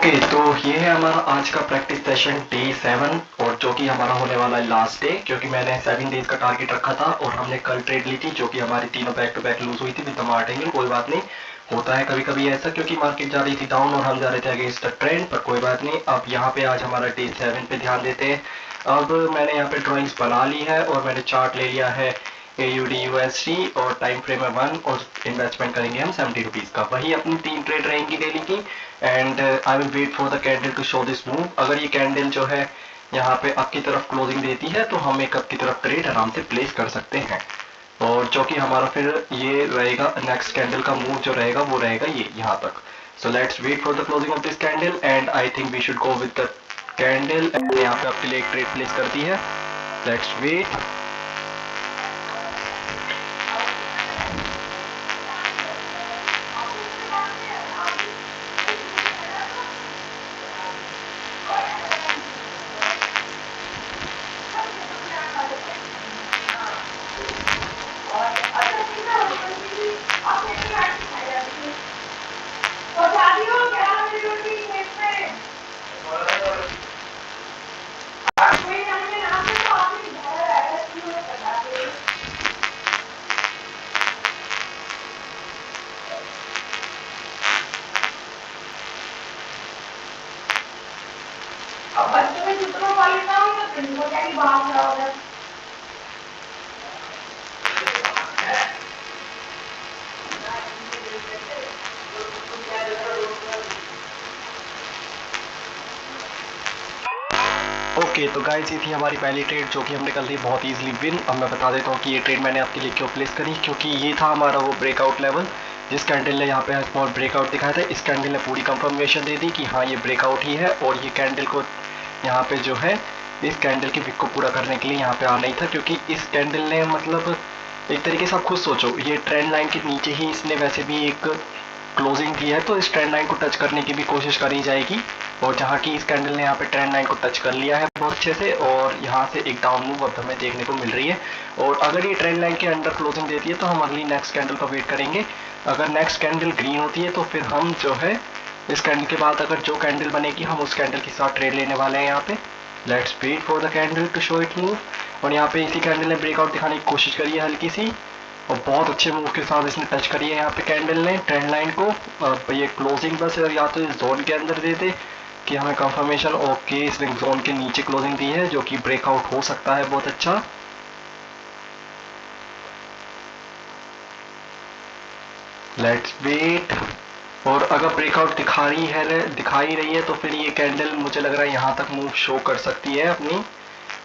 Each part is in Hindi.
ओके तो ये है हमारा आज का प्रैक्टिस सेशन डे 7 और जो कि हमारा होने वाला है लास्ट डे, क्योंकि मैंने 7 डेज का टारगेट रखा था और हमने कल ट्रेड ली थी जो कि हमारी तीनों बैक टू बैक लूज हुई थी विद द मार्टिन। कोई बात नहीं, होता है कभी कभी ऐसा, क्योंकि मार्केट जा रही थी डाउन और हम जा रहे थे अगेंस्ट द ट्रेंड, पर कोई बात नहीं। अब यहाँ पे आज हमारा डे 7 पे ध्यान देते हैं। अब मैंने यहाँ पे ड्रॉइंग्स बना ली है और मैंने चार्ट ले लिया है AUD USD और टाइम फ्रेम है 1 और इन्वेस्टमेंट करेंगे हम 70 रुपीज का। वही अपनी 3 ट्रेड रहेंगी डेली की and I will wait for the candle to show this move. अगर ये कैंडल जो है यहाँ पे अप की तरफ क्लोजिंग देती है तो हम एक अप की तरफ ट्रेड आराम से प्लेस कर सकते हैं, और जो कि हमारा फिर ये रहेगा नेक्स्ट कैंडल का मूव जो रहेगा वो रहेगा ये यहाँ तक। So let's wait for the closing of this candle and I think we should go with the candle. यहाँ पे आपके लिए एक ट्रेड प्लेस करती है, लेट्स वेट। ओके तो गाइस ये थी हमारी पहली ट्रेड जो कि हमने कर ली बहुत इजीली विन। अब मैं बता देता हूँ कि ये ट्रेड मैंने आपके लिए क्यों प्लेस करी, क्योंकि ये था हमारा वो ब्रेकआउट लेवल जिस कैंडल ने यहाँ पे स्मॉल ब्रेकआउट दिखाया था। इस कैंडल ने पूरी कंफर्मेशन दे दी कि हाँ ये ब्रेकआउट ही है, और ये कैंडल को यहाँ पे जो है इस कैंडल की विक को पूरा करने के लिए यहाँ पे आना ही था, क्योंकि इस कैंडल ने मतलब एक तरीके से आप खुद सोचो ये ट्रेंड लाइन के नीचे ही इसने वैसे भी एक क्लोजिंग की है, तो इस ट्रेंड लाइन को टच करने की भी कोशिश करी जाएगी। और जहाँ की इस कैंडल ने यहाँ पे ट्रेंड लाइन को टच कर लिया है बहुत अच्छे से, और यहाँ से एक डाउन मूव अब हमें देखने को मिल रही है। और अगर ये ट्रेंड लाइन के अंडर क्लोजिंग देती है तो हम अगली नेक्स्ट कैंडल का वेट करेंगे। अगर नेक्स्ट कैंडल ग्रीन होती है तो फिर हम जो है इस कैंडल के बाद अगर जो कैंडल बनेगी हम उस कैंडल के साथ ट्रेड लेने वाले हैं यहाँ पे। Let's wait for the candle to show it move. और यहाँ पे इसी कैंडल ने ब्रेकआउट दिखाने की कोशिश करी है हल्की सी, और बहुत अच्छे मूव के साथ इसने टच करी है यहाँ पे कैंडल ने ट्रेंड लाइन को। ये क्लोजिंग बस या तो इस जोन के अंदर दे दे कि हमें कंफर्मेशन ओके इसने जोन के नीचे क्लोजिंग दी है, जो कि ब्रेकआउट हो सकता है बहुत अच्छा। Let's wait. और अगर ब्रेकआउट दिखा ही रही है तो फिर ये कैंडल मुझे लग रहा है यहाँ तक मूव शो कर सकती है अपनी,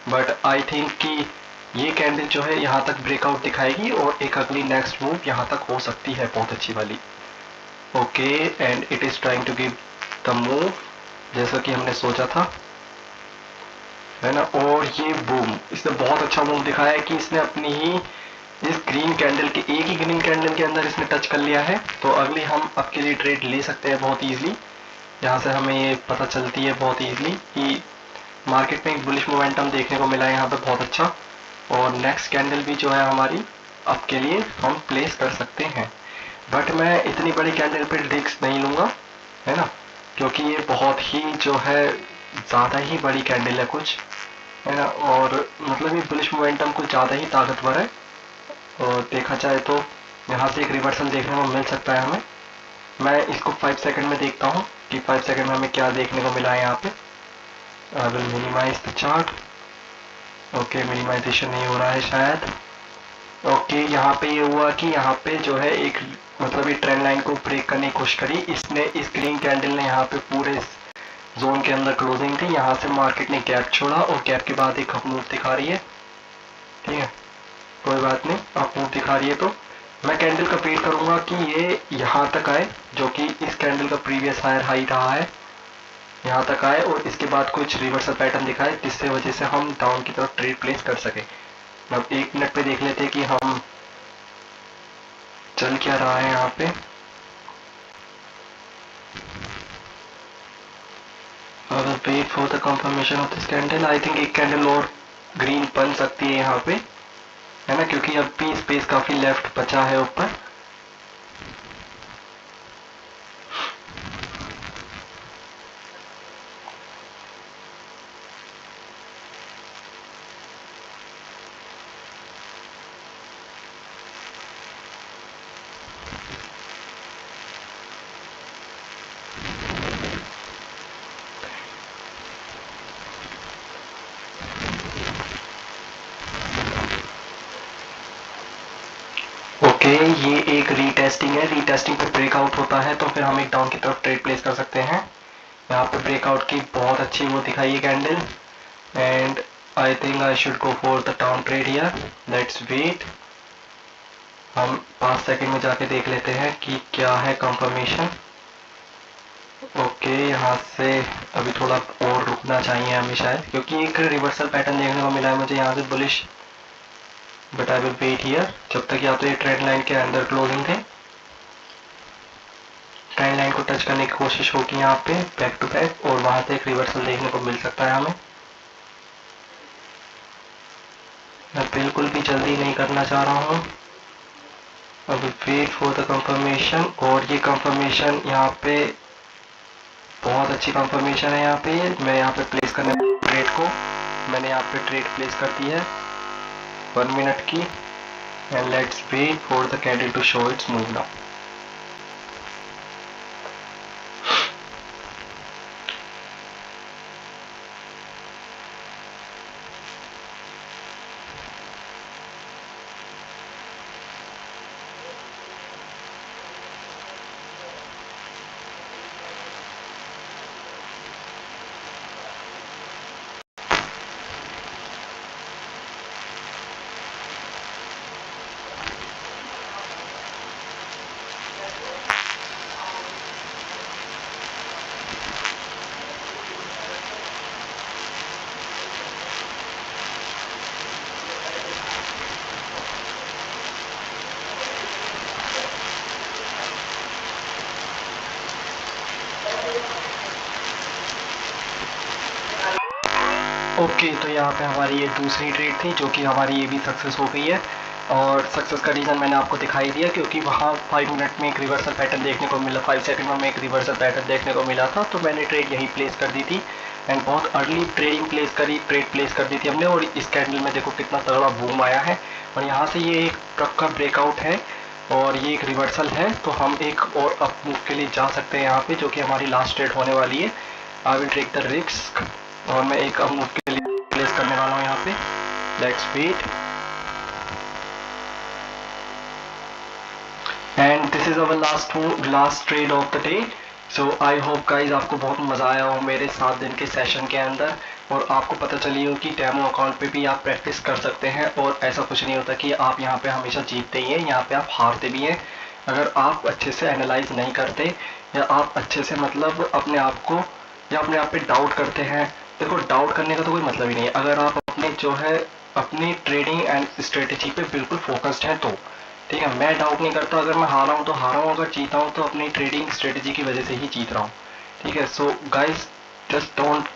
बट आई थिंक कि ये कैंडल जो है यहाँ तक ब्रेकआउट दिखाएगी और एक अगली नेक्स्ट मूव यहाँ तक हो सकती है बहुत अच्छी वाली। Okay and it is trying to give the move जैसा कि हमने सोचा था, है ना। और ये बूम, इसने बहुत अच्छा मूव दिखाया है कि इसने अपनी ही इस ग्रीन कैंडल के एक ही ग्रीन कैंडल के अंदर इसने टच कर लिया है। तो अगली हम अब के लिए ट्रेड ले सकते हैं बहुत इजीली। यहाँ से हमें ये पता चलती है बहुत इजीली कि मार्केट में एक बुलिश मोमेंटम देखने को मिला है यहाँ पे बहुत अच्छा, और नेक्स्ट कैंडल भी जो है हमारी अब के लिए हम प्लेस कर सकते हैं। बट मैं इतनी बड़ी कैंडल पे रिस्क नहीं लूँगा, है ना, क्योंकि ये बहुत ही जो है ज़्यादा ही बड़ी कैंडल है कुछ, है ना, और मतलब ये बुलिश मोमेंटम कुछ ज़्यादा ही ताकतवर है। और देखा जाए तो यहाँ से एक रिवर्सल देखने को मिल सकता है हमें। मैं इसको 5 सेकंड में देखता हूँ कि 5 सेकंड में हमें क्या देखने को मिला है यहाँ पे। I will minimise the chart. Okay minimisation नहीं हो रहा है शायद। ओके यहाँ पे ये हुआ कि यहाँ पे जो है एक मतलब ये ट्रेंड लाइन को ब्रेक करने की कोशिश करी इसने, इस ग्रीन कैंडल ने यहाँ पे पूरे जोन के अंदर क्लोजिंग थी, यहाँ से मार्केट ने गैप छोड़ा और गैप के बाद एक मूव दिखा रही है, ठीक है कोई बात नहीं, आप मूव दिखा रही है तो मैं कैंडल का वेट करूंगा कि ये यहाँ तक आए, जो कि इस कैंडल का प्रीवियस हायर हाई रहा है, यहाँ तक आए और इसके बाद कुछ रिवर्सल पैटर्न दिखाए जिससे वजह से हम डाउन की तरफ ट्रेड प्लेस कर सके। अब 1 मिनट पे देख लेते कि हम चल क्या रहा है यहाँ पे। I will wait for the confirmation of this candle. I think एक कैंडल और ग्रीन बन सकती है यहाँ पे, है ना, क्योंकि अब भी स्पेस काफी लेफ्ट बचा है ऊपर। ओके, ये एक रीटेस्टिंग है। रीटेस्टिंग पे ब्रेकआउट होता है तो फिर हम एक डाउन की तरफ ट्रेड प्लेस कर सकते हैं। यहाँ पे ब्रेकआउट की बहुत अच्छी वो दिखाई है candle, and I think I should go for the down trade here. Let's wait, हम 5 सेकंड में जाके देख लेते हैं कि क्या है कंफर्मेशन। ओके, यहाँ से अभी थोड़ा और रुकना चाहिए हमें शायद, क्योंकि एक रिवर्सल पैटर्न देखने को मिला है मुझे यहाँ से bullish, but I will wait here जब तक या तो ये ट्रेंड लाइन के अंदर क्लोजिंग थे। ट्रेंड लाइन को टच करने की कोशिश होगी यहाँ पे बैक टू बैक, और वहां से एक रिवर्सल देखने को मिल सकता है हमें। मैं बिल्कुल भी जल्दी नहीं करना चाह रहा हूँ, अभी वेट फॉर द कंफर्मेशन। और ये कंफर्मेशन यहाँ पे बहुत अच्छी कंफर्मेशन है। यहाँ पे मैं यहाँ पे प्लेस करने ट्रेड को, मैंने यहाँ पे ट्रेड प्लेस कर दी है 1 मिनट की, and let's wait for the candle to show its move now. Okay, तो यहाँ पे हमारी ये दूसरी ट्रेड थी जो कि हमारी ये भी सक्सेस हो गई है। और सक्सेस का रीज़न मैंने आपको दिखाई दिया, क्योंकि वहाँ 5 मिनट में एक रिवर्सल पैटर्न देखने को मिला, 5 सेकंड में हमें एक रिवर्सल पैटर्न देखने को मिला था, तो मैंने ट्रेड यहीं प्लेस कर दी थी, एंड बहुत अर्ली ट्रेड प्लेस कर दी थी हमने। और इस कैंडल में देखो कितना तगड़ा बूम आया है, और यहाँ से ये एक ट्रक का ब्रेकआउट है और ये एक रिवर्सल है, तो हम एक और अप मूव के लिए जा सकते हैं यहाँ पे, जो कि हमारी लास्ट ट्रेड होने वाली है। I will take the risk, और मैं एक अप मूव के लिए प्लेस करने वाला हूँ यहाँ पे। Let's wait, and this is our last trade of the day. So I hope guys आपको बहुत मजा आया हो मेरे 7 दिन के सेशन के अंदर, और आपको पता चली हो कि डेमो अकाउंट पे भी आप प्रैक्टिस कर सकते हैं, और ऐसा कुछ नहीं होता कि आप यहाँ पे हमेशा जीतते ही हैं, यहाँ पे आप हारते भी हैं अगर आप अच्छे से एनालाइज नहीं करते, या आप अच्छे से मतलब अपने आप को या अपने आप पे डाउट करते हैं। देखो, डाउट करने का तो कोई मतलब ही नहीं है अगर आप अपने जो है अपनी ट्रेडिंग एंड स्ट्रेटेजी पे बिल्कुल फोकस्ड हैं तो। ठीक है, मैं डाउट नहीं करता, अगर मैं हारा हूँ तो हारा हूँ, अगर जीता हूँ तो अपनी ट्रेडिंग स्ट्रेटेजी की वजह से ही जीत रहा हूँ। ठीक है, सो गाइस जस्ट डोंट,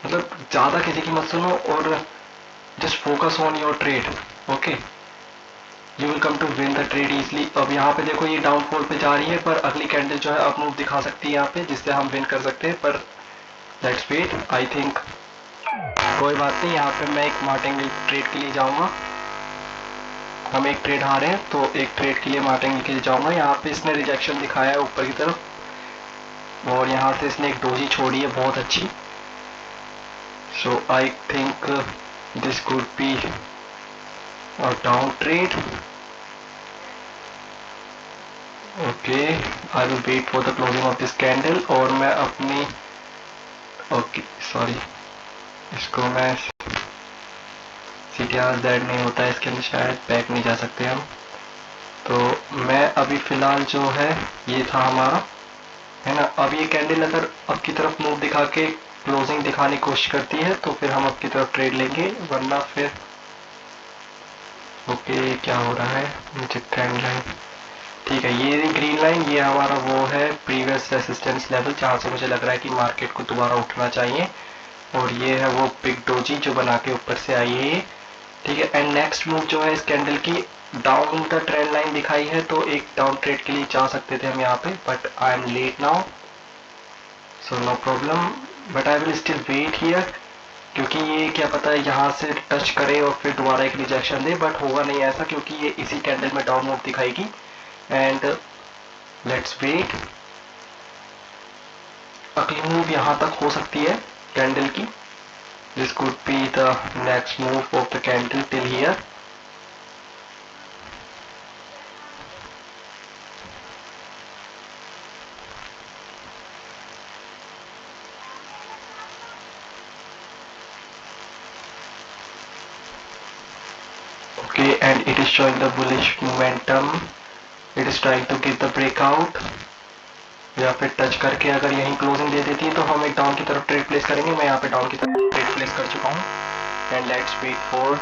मतलब ज़्यादा किसी की मत सुनो, और just focus on your trade. Okay, you will come to win the trade easily. अब यहाँ पे देखो ये डाउनफॉल पे जा रही है, पर अगली कैंडल जो है अप मूव दिखा सकती है यहाँ पे, जिससे हम विन कर सकते हैं। पर लेट्स वेट, आई थिंक कोई बात नहीं, यहाँ पे मैं एक मार्टिंगल ट्रेड के लिए जाऊँगा। हम एक ट्रेड हारे हैं तो एक ट्रेड के लिए मार्टिंगल के लिए जाऊँगा। यहाँ पे इसने रिजेक्शन दिखाया है ऊपर की तरफ, और यहाँ से इसने एक डोजी छोड़ी है बहुत अच्छी। So I think this could be a down trade. Okay, I will wait for the closing of this candle, और मैं अपनी ओके सॉरी, इसको मैं CTR Z नहीं होता है इसके अंदर, शायद बैक नहीं जा सकते हम। तो मैं अभी फिलहाल जो है ये था हमारा, है ना। अब ये कैंडल अगर अब की तरफ मूव दिखा के क्लोजिंग दिखाने की कोशिश करती है तो फिर हम अब की तरफ ट्रेड लेंगे, वरना फिर ओके क्या हो रहा है मुझे ट्रेंड लाइन। ठीक है, ये ग्रीन लाइन ये हमारा वो है प्रीवियस रेसिस्टेंस लेवल, जहाँ से मुझे लग रहा है कि मार्केट को दोबारा उठना चाहिए, और ये है वो बिग डोजी जो बना के ऊपर से आई है ये। ठीक है, एंड नेक्स्ट मूव जो है इस कैंडल की डाउन द ट्रेंड लाइन दिखाई है, तो एक डाउन ट्रेड के लिए जा सकते थे हम यहाँ पे, but I am late now, so no problem, but I will still wait here, क्योंकि ये क्या पता है यहाँ से टच करे और फिर दोबारा एक रिजेक्शन दे, बट होगा नहीं ऐसा, क्योंकि ये इसी कैंडल में डाउन मूव दिखाएगी। एंड लेट्स वेट, अगली मूव यहाँ तक हो सकती है कैंडल की, this could be the next move of the candle till here. Okay, and it is showing the bullish momentum. It is trying to give the breakout. या फिर टच करके अगर यहीं क्लोजिंग दे देती है तो हम एक डाउन की तरफ ट्रेड प्लेस करेंगे. मैं यहाँ पे डाउन की तरफ ट्रेड प्लेस कर चुका हूँ. And let's wait for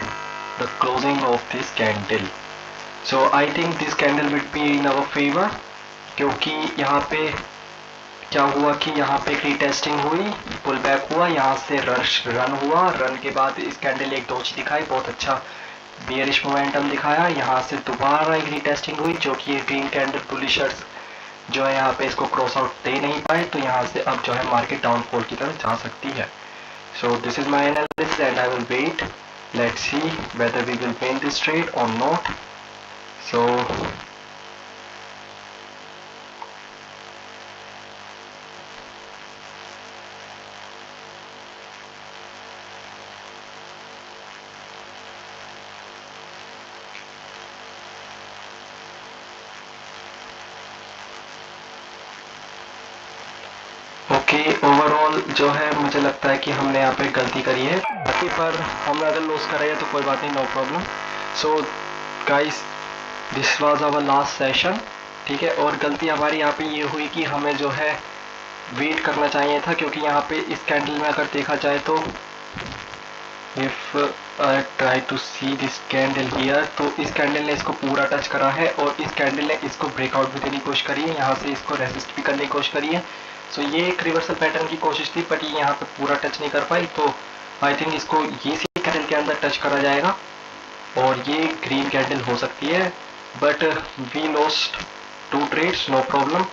the closing of this candle. So I think this candle will be in our favour, क्योंकि यहाँ पे क्या हुआ कि यहाँ पे रीटेस्टिंग हुई, पुल बैक हुआ, यहाँ से रन हुआ, रन के बाद इस कैंडल एक डोज दिखाई, बहुत अच्छा बेयरिश मोमेंटम दिखाया. यहाँ से दोबारा एक रीटेस्टिंग हुई जो कि ये ग्रीन कैंडल बुलिशर्स जो है यहाँ पे इसको क्रॉस आउट दे नहीं पाए, तो यहाँ से अब जो है मार्केट डाउनफॉल की तरफ जा सकती है. So this is my analysis and I will wait. Let's see whether we will win this trade और नॉट. सो ओवरऑल जो है मुझे लगता है कि हमने यहाँ पे गलती करी है, बाकी पर हमने अगर लॉस करा है तो कोई बात नहीं, no problem. So guys, this was our last session, ठीक है. और गलती हमारी यहाँ पे ये हुई कि हमें जो है वेट करना चाहिए था, क्योंकि यहाँ पे इस कैंडल में अगर देखा जाए तो if I try to see this candle here, तो इस कैंडल ने इसको पूरा टच करा है और इस कैंडल ने इसको ब्रेकआउट भी देने की कोशिश करी है, यहाँ से इसको रेसिस्ट भी करने की कोशिश करी है. सो ये एक रिवर्सल पैटर्न की कोशिश थी, बट ये यहाँ पे पूरा टच नहीं कर पाई. तो आई थिंक इसको ये सी कैंडल के अंदर टच करा जाएगा और ये ग्रीन कैंडल हो सकती है. But we lost 2 trades, no problem,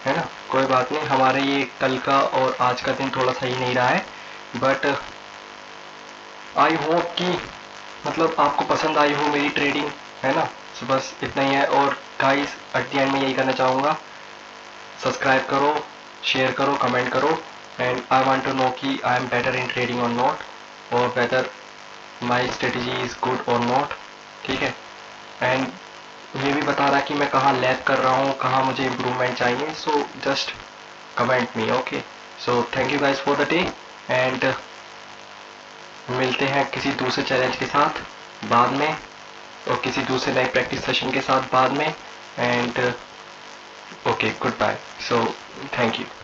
है ना, कोई बात नहीं. हमारे ये कल का और आज का दिन थोड़ा सही नहीं रहा है, बट आई होप कि मतलब आपको पसंद आई हो मेरी ट्रेडिंग, है ना. सो बस इतना ही है. और गाइस, एट द एंड में यही करना चाहूँगा, सब्सक्राइब करो, शेयर करो, कमेंट करो. And I want to know कि I am better in trading और नॉट, और whether my strategy is good और नॉट, ठीक है. एंड ये भी बता रहा कि मैं कहाँ लैग कर रहा हूँ, कहाँ मुझे इम्प्रूवमेंट चाहिए. So just comment me, okay. So thank you guys for the day, and मिलते हैं किसी दूसरे चैलेंज के साथ बाद में, और किसी दूसरे नए प्रैक्टिस सेशन के साथ बाद में. And okay, goodbye. So thank you.